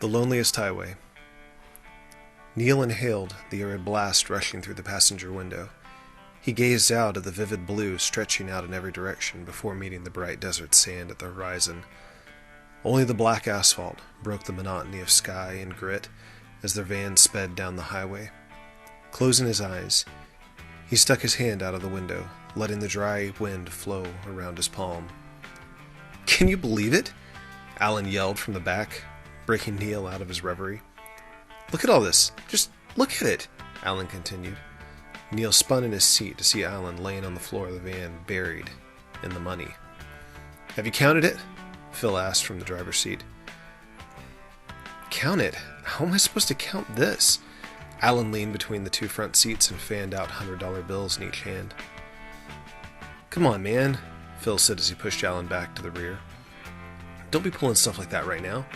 The Loneliest Highway. Neil inhaled the arid blast rushing through the passenger window. He gazed out at the vivid blue stretching out in every direction before meeting the bright desert sand at the horizon. Only the black asphalt broke the monotony of sky and grit as their van sped down the highway. Closing his eyes, he stuck his hand out of the window, letting the dry wind flow around his palm. "Can you believe it?" Alan yelled from the back, breaking Neil out of his reverie. "Look at all this. Just look at it," Alan continued. Neil spun in his seat to see Alan laying on the floor of the van, buried in the money. "Have you counted it?" Phil asked from the driver's seat. "Count it? How am I supposed to count this?" Alan leaned between the two front seats and fanned out $100 bills in each hand. "Come on, man," Phil said as he pushed Alan back to the rear. "Don't be pulling stuff like that right now.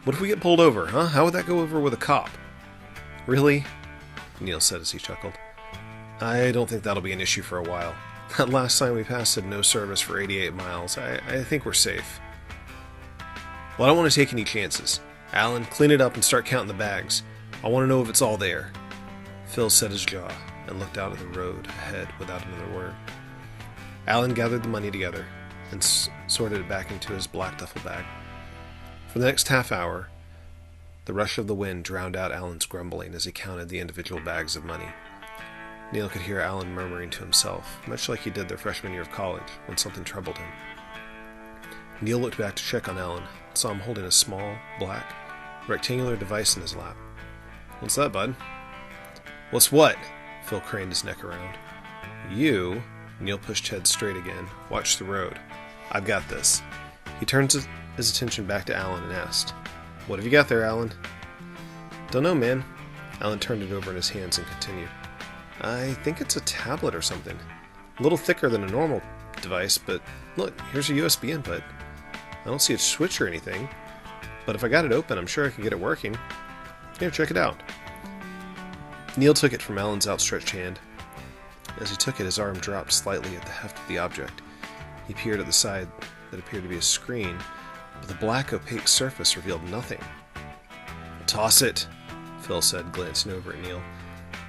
What if we get pulled over, huh? How would that go over with a cop?" "Really?" Neil said as he chuckled. "I don't think that'll be an issue for a while. That last time we passed had no service for 88 miles. I think we're safe." "Well, I don't want to take any chances. Alan, clean it up and start counting the bags. I want to know if it's all there." Phil set his jaw and looked out at the road ahead without another word. Alan gathered the money together and sorted it back into his black duffel bag. For the next half hour, the rush of the wind drowned out Alan's grumbling as he counted the individual bags of money. Neil could hear Alan murmuring to himself, much like he did their freshman year of college when something troubled him. Neil looked back to check on Alan and saw him holding a small, black, rectangular device in his lap. "What's that, bud?" "What's what?" Phil craned his neck around. "You," Neil pushed head straight again, "watch the road. I've got this." He turned his attention back to Alan and asked, "What have you got there, Alan?" "Don't know, man." Alan turned it over in his hands and continued. "I think it's a tablet or something. A little thicker than a normal device, but look, here's a USB input. I don't see a switch or anything, but if I got it open, I'm sure I could get it working. Here, check it out." Neil took it from Alan's outstretched hand. As he took it, his arm dropped slightly at the heft of the object. He peered at the side that appeared to be a screen, but the black opaque surface revealed nothing. "Toss it," Phil said, glancing over at Neil.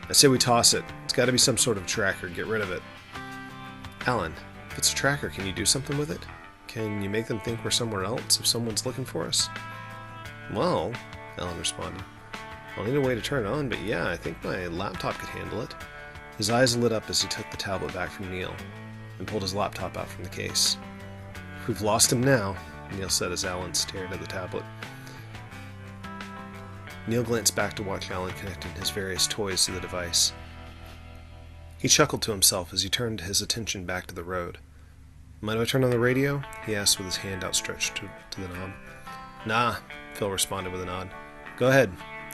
"I say we toss it. It's got to be some sort of tracker. Get rid of it." "Alan, if it's a tracker, can you do something with it? Can you make them think we're somewhere else if someone's looking for us?" "Well," Alan responded, "I'll need a way to turn it on, but yeah, I think my laptop could handle it." His eyes lit up as he took the tablet back from Neil and pulled his laptop out from the case. "We've lost him now," Neil said as Alan stared at the tablet. Neil glanced back to watch Alan connecting his various toys to the device. He chuckled to himself as he turned his attention back to the road. "Mind if I turn on the radio?" he asked with his hand outstretched to the knob. "Nah," Phil responded with a nod. "Go ahead.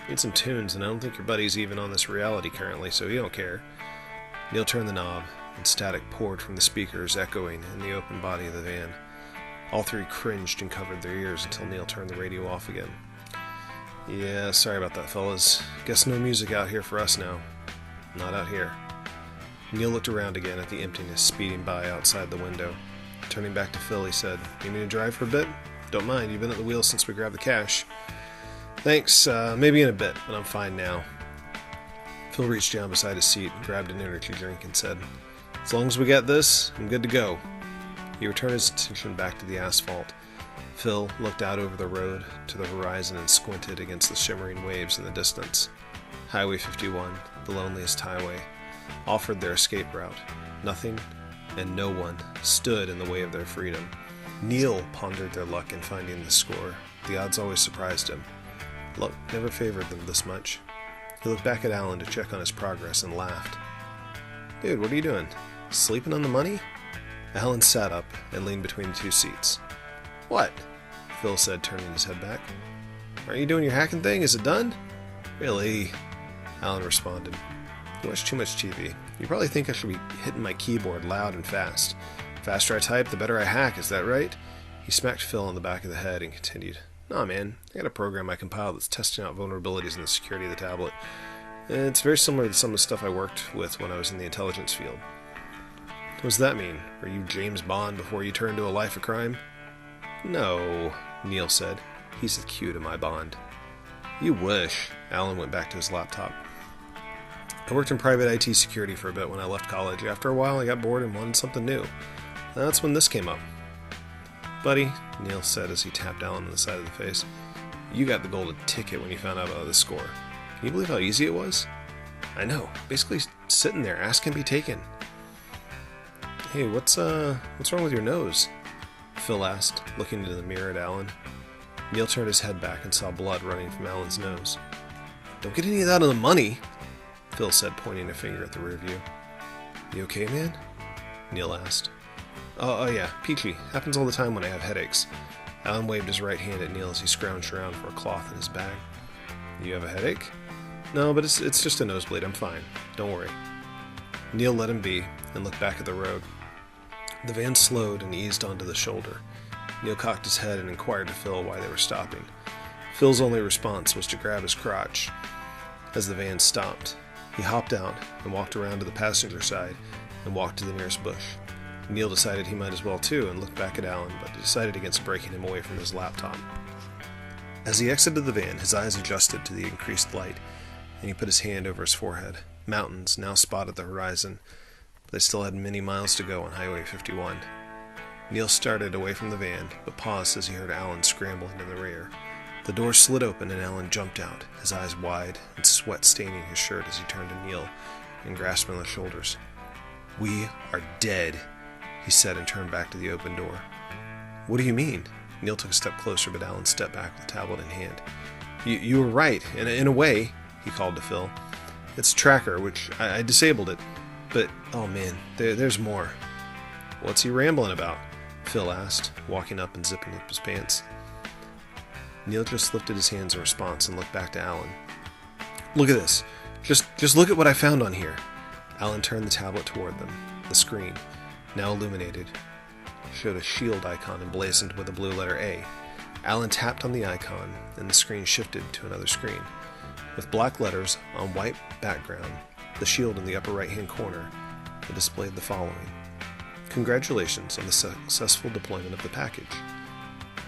Need some tunes, and I don't think your buddy's even on this reality currently, so you don't care." Neil turned the knob, and static poured from the speakers, echoing in the open body of the van. All three cringed and covered their ears until Neil turned the radio off again. "Yeah, sorry about that, fellas. Guess no music out here for us now." "Not out here." Neil looked around again at the emptiness speeding by outside the window. Turning back to Phil, he said, "You mean to drive for a bit?" "Don't mind. You've been at the wheel since we grabbed the cash." "Thanks. Maybe in a bit, but I'm fine now." Phil reached down beside his seat, grabbed an energy drink, and said, "As long as we got this, I'm good to go." He returned his attention back to the asphalt. Phil looked out over the road to the horizon and squinted against the shimmering waves in the distance. Highway 51, the loneliest highway, offered their escape route. Nothing and no one stood in the way of their freedom. Neil pondered their luck in finding the score. The odds always surprised him. Luck never favored them this much. He looked back at Alan to check on his progress and laughed. "Dude, what are you doing? Sleeping on the money?" Alan sat up and leaned between the two seats. "What?" Phil said, turning his head back. "Aren't you doing your hacking thing? Is it done?" "Really?" Alan responded. "You watch too much TV. You probably think I should be hitting my keyboard loud and fast. The faster I type, the better I hack, is that right?" He smacked Phil on the back of the head and continued. "Nah, man, I got a program I compiled that's testing out vulnerabilities in the security of the tablet. It's very similar to some of the stuff I worked with when I was in the intelligence field." "What does that mean? Are you James Bond before you turned to a life of crime?" "No," Neil said. "He's the cue to my Bond." You wish. Alan went back to his laptop. I worked in private IT security for a bit when I left college. After a while, I got bored and wanted something new. That's when this came up. Buddy, Neil said as he tapped Alan on the side of the face, you got the golden ticket when you found out about the score. Can you believe how easy it was? I know. Basically sitting there, ask can be taken. Hey, what's wrong with your nose? Phil asked, looking into the mirror at Alan. Neil turned his head back and saw blood running from Alan's nose. Don't get any of that on the money, Phil said, pointing a finger at the rear view. You okay, man? Neil asked. Oh yeah, peachy. Happens all the time when I have headaches. Alan waved his right hand at Neil as he scrounged around for a cloth in his bag. You have a headache? No, but it's just a nosebleed. I'm fine. Don't worry. Neil let him be and looked back at the road. The van slowed and eased onto the shoulder. Neil cocked his head and inquired of Phil why they were stopping. Phil's only response was to grab his crotch. As the van stopped, he hopped out and walked around to the passenger side and walked to the nearest bush. Neil decided he might as well too and looked back at Alan, but decided against breaking him away from his laptop. As he exited the van, his eyes adjusted to the increased light, and he put his hand over his forehead. Mountains now spotted the horizon, but they still had many miles to go on Highway 51. Neil started away from the van, but paused as he heard Alan scrambling in the rear. The door slid open and Alan jumped out, his eyes wide and sweat staining his shirt as he turned to Neil and grasped him on the shoulders. We are dead, he said and turned back to the open door. What do you mean? Neil took a step closer, but Alan stepped back with the tablet in hand. You were right, in a way, he called to Phil. It's tracker, which I disabled it, but oh man, there's more. What's he rambling about? Phil asked, walking up and zipping up his pants. Neil just lifted his hands in response and looked back to Alan. Look at this. Just look at what I found on here. Alan turned the tablet toward them. The screen, now illuminated, showed a shield icon emblazoned with the blue letter A. Alan tapped on the icon, and the screen shifted to another screen. With black letters on white background, the shield in the upper right-hand corner, it displayed the following. Congratulations on the successful deployment of the package.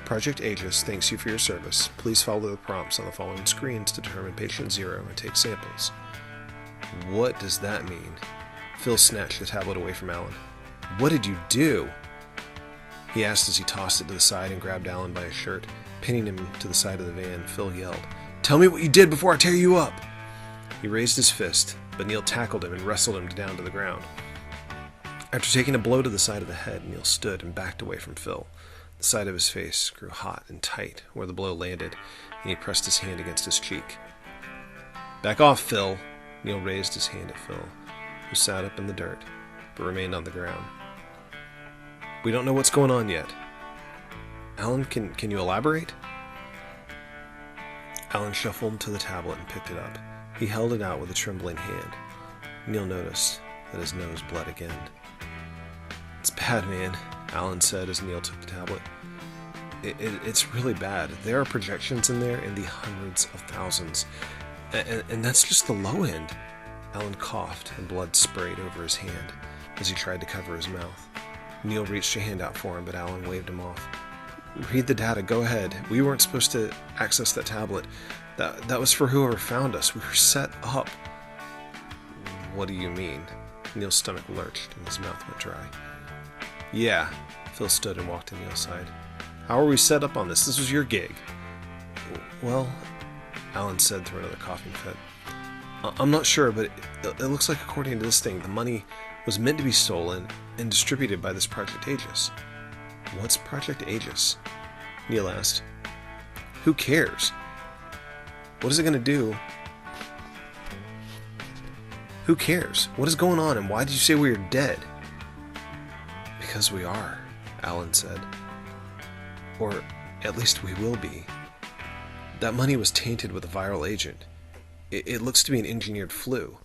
Project Aegis thanks you for your service. Please follow the prompts on the following screens to determine patient 0 and take samples. What does that mean? Phil snatched the tablet away from Alan. What did you do? He asked as he tossed it to the side and grabbed Alan by his shirt. Pinning him to the side of the van, Phil yelled, Tell me what you did before I tear you up! He raised his fist, but Neil tackled him and wrestled him down to the ground. After taking a blow to the side of the head, Neil stood and backed away from Phil. The side of his face grew hot and tight where the blow landed, and he pressed his hand against his cheek. Back off, Phil! Neil raised his hand at Phil, who sat up in the dirt, but remained on the ground. We don't know what's going on yet. Alan, can you elaborate? Alan shuffled to the tablet and picked it up. He held it out with a trembling hand. Neil noticed that his nose bled again. It's bad, man, Alan said as Neil took the tablet. It's really bad. There are projections in there in the hundreds of thousands. And that's just the low end. Alan coughed and blood sprayed over his hand as he tried to cover his mouth. Neil reached a hand out for him, but Alan waved him off. Read the data, go ahead. We weren't supposed to access that tablet. That was for whoever found us. We were set up. What do you mean? Neil's stomach lurched and his mouth went dry. Yeah, Phil stood and walked to Neil's side. How are we set up on this? This was your gig. Well, Alan said through another coughing fit. I'm not sure, but it looks like according to this thing, the money was meant to be stolen and distributed by this Project Aegis. What's Project Aegis? Neil asked. Who cares? What is it going to do? Who cares? What is going on and why did you say we are dead? Because we are, Alan said. Or at least we will be. That money was tainted with a viral agent. It looks to be an engineered flu.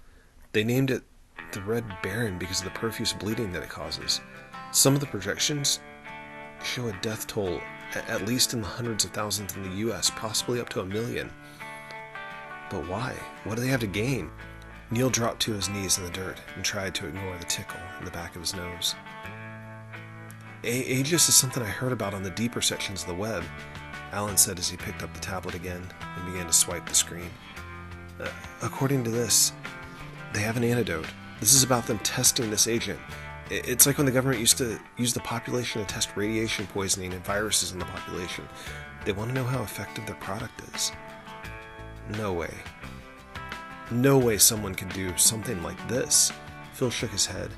They named it the Red Baron because of the profuse bleeding that it causes. Some of the projections show a death toll at least in the hundreds of thousands in the US, possibly up to 1 million. But why? What do they have to gain? Neil dropped to his knees in the dirt and tried to ignore the tickle in the back of his nose. Aegis is something I heard about on the deeper sections of the web. Alan said as he picked up the tablet again and began to swipe the screen. According to this, they have an antidote. This is about them testing this agent. It's like when the government used to use the population to test radiation poisoning and viruses in the population. They want to know how effective their product is. No way. No way someone could do something like this. Phil shook his head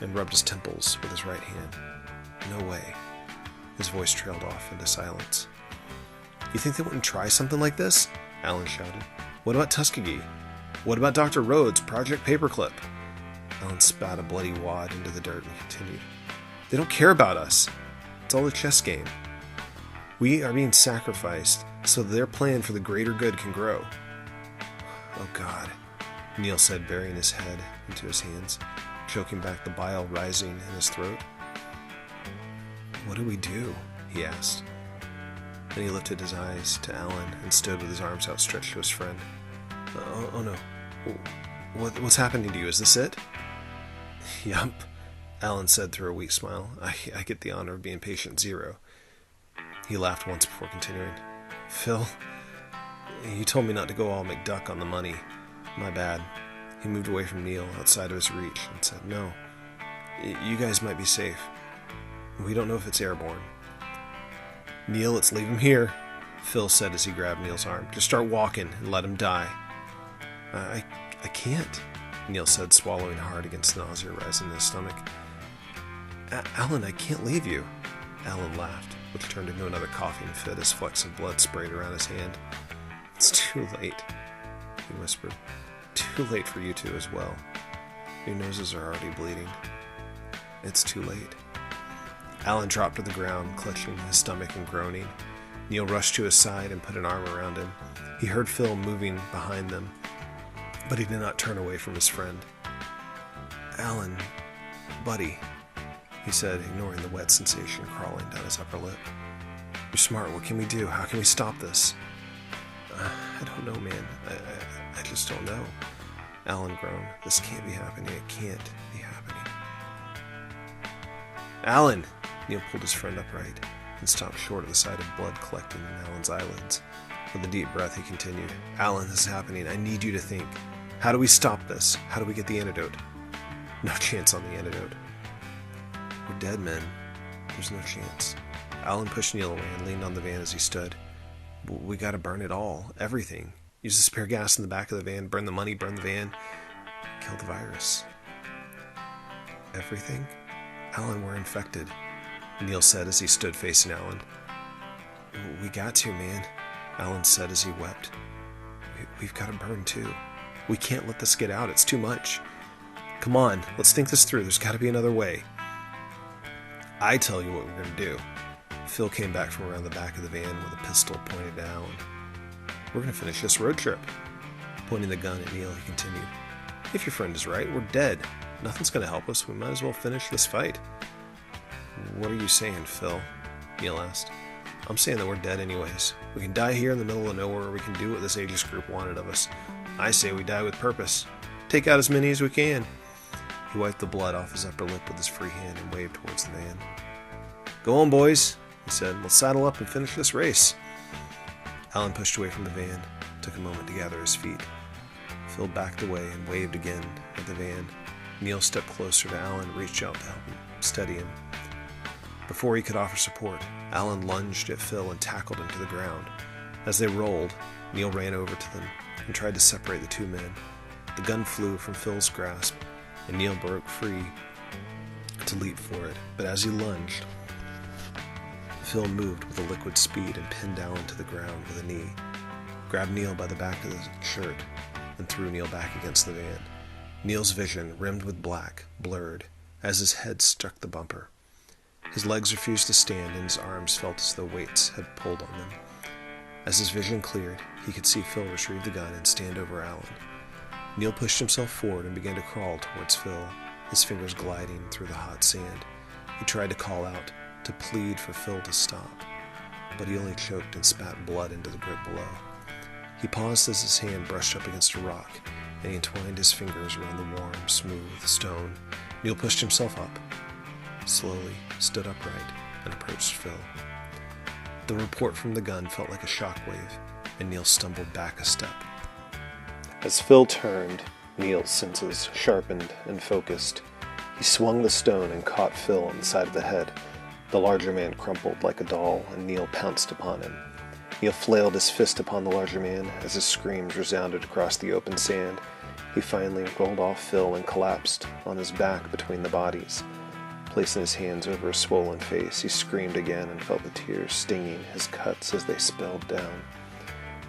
and rubbed his temples with his right hand. No way. His voice trailed off into silence. You think they wouldn't try something like this? Alan shouted. What about Tuskegee? What about Dr. Rhodes' Project Paperclip? Alan spat a bloody wad into the dirt and continued. They don't care about us. It's all a chess game. We are being sacrificed so that their plan for the greater good can grow. Oh God, Neil said, burying his head into his hands, choking back the bile rising in his throat. What do we do? He asked. Then he lifted his eyes to Alan and stood with his arms outstretched to his friend. Oh no. What's happening to you? Is this it? Yup, Alan said through a weak smile. I get the honor of being patient zero. He laughed once before continuing. Phil, you told me not to go all McDuck on the money. My bad. He moved away from Neil outside of his reach and said, No, you guys might be safe. We don't know if it's airborne. Neil, let's leave him here, Phil said as he grabbed Neil's arm. Just start walking and let him die. I can't, Neil said, swallowing hard against nausea rising in his stomach. Alan, I can't leave you. Alan laughed, which turned into another coughing fit as flecks of blood sprayed around his hand. It's too late, he whispered. Too late for you two as well. Your noses are already bleeding. It's too late. Alan dropped to the ground, clutching his stomach and groaning. Neil rushed to his side and put an arm around him. He heard Phil moving behind them, but he did not turn away from his friend. Alan, buddy, he said, ignoring the wet sensation crawling down his upper lip. You're smart. What can we do? How can we stop this? I don't know, man. I just don't know. Alan groaned. This can't be happening. It can't be happening. Alan! Neil pulled his friend upright and stopped short of the sight of blood collecting in Alan's eyelids. With a deep breath, he continued. Alan, this is happening. I need you to think. How do we stop this? How do we get the antidote? No chance on the antidote. We're dead men. There's no chance. Alan pushed Neil away and leaned on the van as he stood. We gotta burn it all. Everything. Use the spare gas in the back of the van. Burn the money. Burn the van. Kill the virus. Everything? Alan, we're infected, Neil said as he stood facing Alan. We got to, man, Alan said as he wept. We've got to burn too. We can't let this get out. It's too much. Come on, let's think this through. There's got to be another way. I tell you what we're going to do. Phil came back from around the back of the van with a pistol pointed at Alan. We're going to finish this road trip. Pointing the gun at Neil, he continued. If your friend is right, we're dead. Nothing's going to help us. We might as well finish this fight. What are you saying, Phil? Neil asked. I'm saying that we're dead anyways. We can die here in the middle of nowhere, or we can do what this aegis group wanted of us. I say we die with purpose. Take out as many as we can. He wiped the blood off his upper lip with his free hand and waved towards the van. Go on, boys, he said. Let's saddle up and finish this race. Alan pushed away from the van, took a moment to gather his feet. Phil backed away and waved again at the van. Neil stepped closer to Alan and reached out to help him steady him. Before he could offer support, Alan lunged at Phil and tackled him to the ground. As they rolled, Neil ran over to them and tried to separate the two men. The gun flew from Phil's grasp, and Neil broke free to leap for it. But as he lunged, Phil moved with a liquid speed and pinned Alan to the ground with a knee, grabbed Neil by the back of the shirt, and threw Neil back against the van. Neil's vision, rimmed with black, blurred as his head struck the bumper. His legs refused to stand and his arms felt as though weights had pulled on them. As his vision cleared, he could see Phil retrieve the gun and stand over Alan. Neil pushed himself forward and began to crawl towards Phil, his fingers gliding through the hot sand. He tried to call out, to plead for Phil to stop, but he only choked and spat blood into the grit below. He paused as his hand brushed up against a rock, and he entwined his fingers around the warm, smooth stone. Neil pushed himself up, slowly stood upright, and approached Phil. The report from the gun felt like a shockwave, and Neil stumbled back a step. As Phil turned, Neil's senses sharpened and focused. He swung the stone and caught Phil on the side of the head. The larger man crumpled like a doll, and Neil pounced upon him. Neil flailed his fist upon the larger man as his screams resounded across the open sand. He finally rolled off Phil and collapsed on his back between the bodies. Placing his hands over his swollen face, he screamed again and felt the tears stinging his cuts as they spilled down.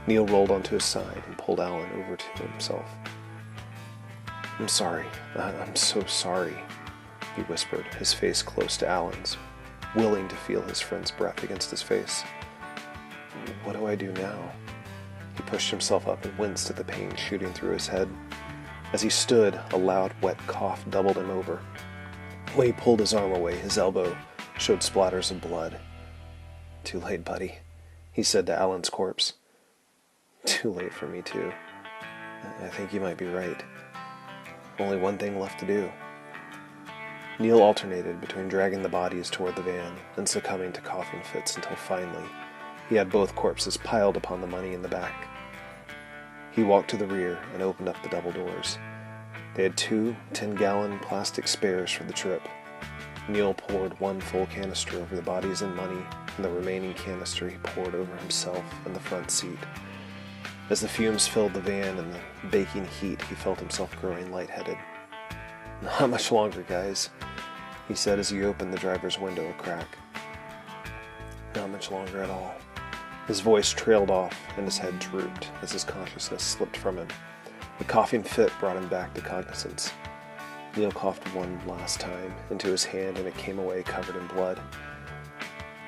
Neil rolled onto his side and pulled Alan over to himself. "I'm sorry. I'm so sorry," he whispered, his face close to Alan's, willing to feel his friend's breath against his face. "What do I do now?" He pushed himself up and winced at the pain shooting through his head. As he stood, a loud, wet cough doubled him over. When he pulled his arm away, his elbow showed splatters of blood. "Too late, buddy," he said to Alan's corpse. "Too late for me, too. I think you might be right. Only one thing left to do." Neil alternated between dragging the bodies toward the van and succumbing to coughing fits until finally he had both corpses piled upon the money in the back. He walked to the rear and opened up the double doors. They had 2 10-gallon plastic spares for the trip. Neil poured 1 full canister over the bodies and money, and the remaining canister he poured over himself and the front seat. As the fumes filled the van and the baking heat, he felt himself growing lightheaded. "Not much longer, guys," he said as he opened the driver's window a crack. "Not much longer at all." His voice trailed off and his head drooped as his consciousness slipped from him. The coughing fit brought him back to cognizance. Neil coughed one last time into his hand and it came away covered in blood.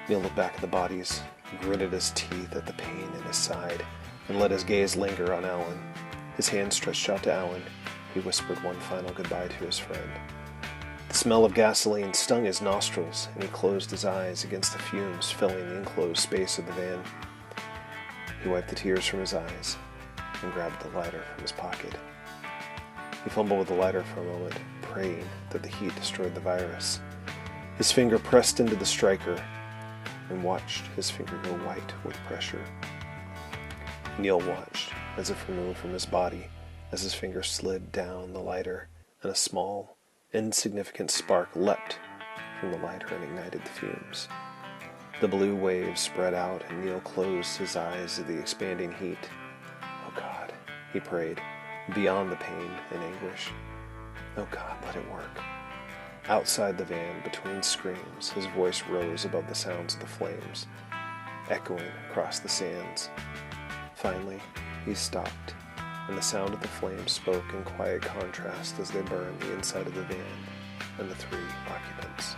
Neil looked back at the bodies, gritted his teeth at the pain in his side, and let his gaze linger on Alan. His hand stretched out to Alan. He whispered one final goodbye to his friend. The smell of gasoline stung his nostrils, and he closed his eyes against the fumes filling the enclosed space of the van. He wiped the tears from his eyes and grabbed the lighter from his pocket. He fumbled with the lighter for a moment, praying that the heat destroyed the virus. His finger pressed into the striker and watched his finger go white with pressure. Neil watched, as if removed from his body, as his finger slid down the lighter, and a small, insignificant spark leapt from the lighter and ignited the fumes. The blue waves spread out, and Neil closed his eyes to the expanding heat. "Oh God," he prayed, beyond the pain and anguish. "Oh God, let it work." Outside the van, between screams, his voice rose above the sounds of the flames, echoing across the sands. Finally, he stopped, and the sound of the flames spoke in quiet contrast as they burned the inside of the van and the 3 occupants.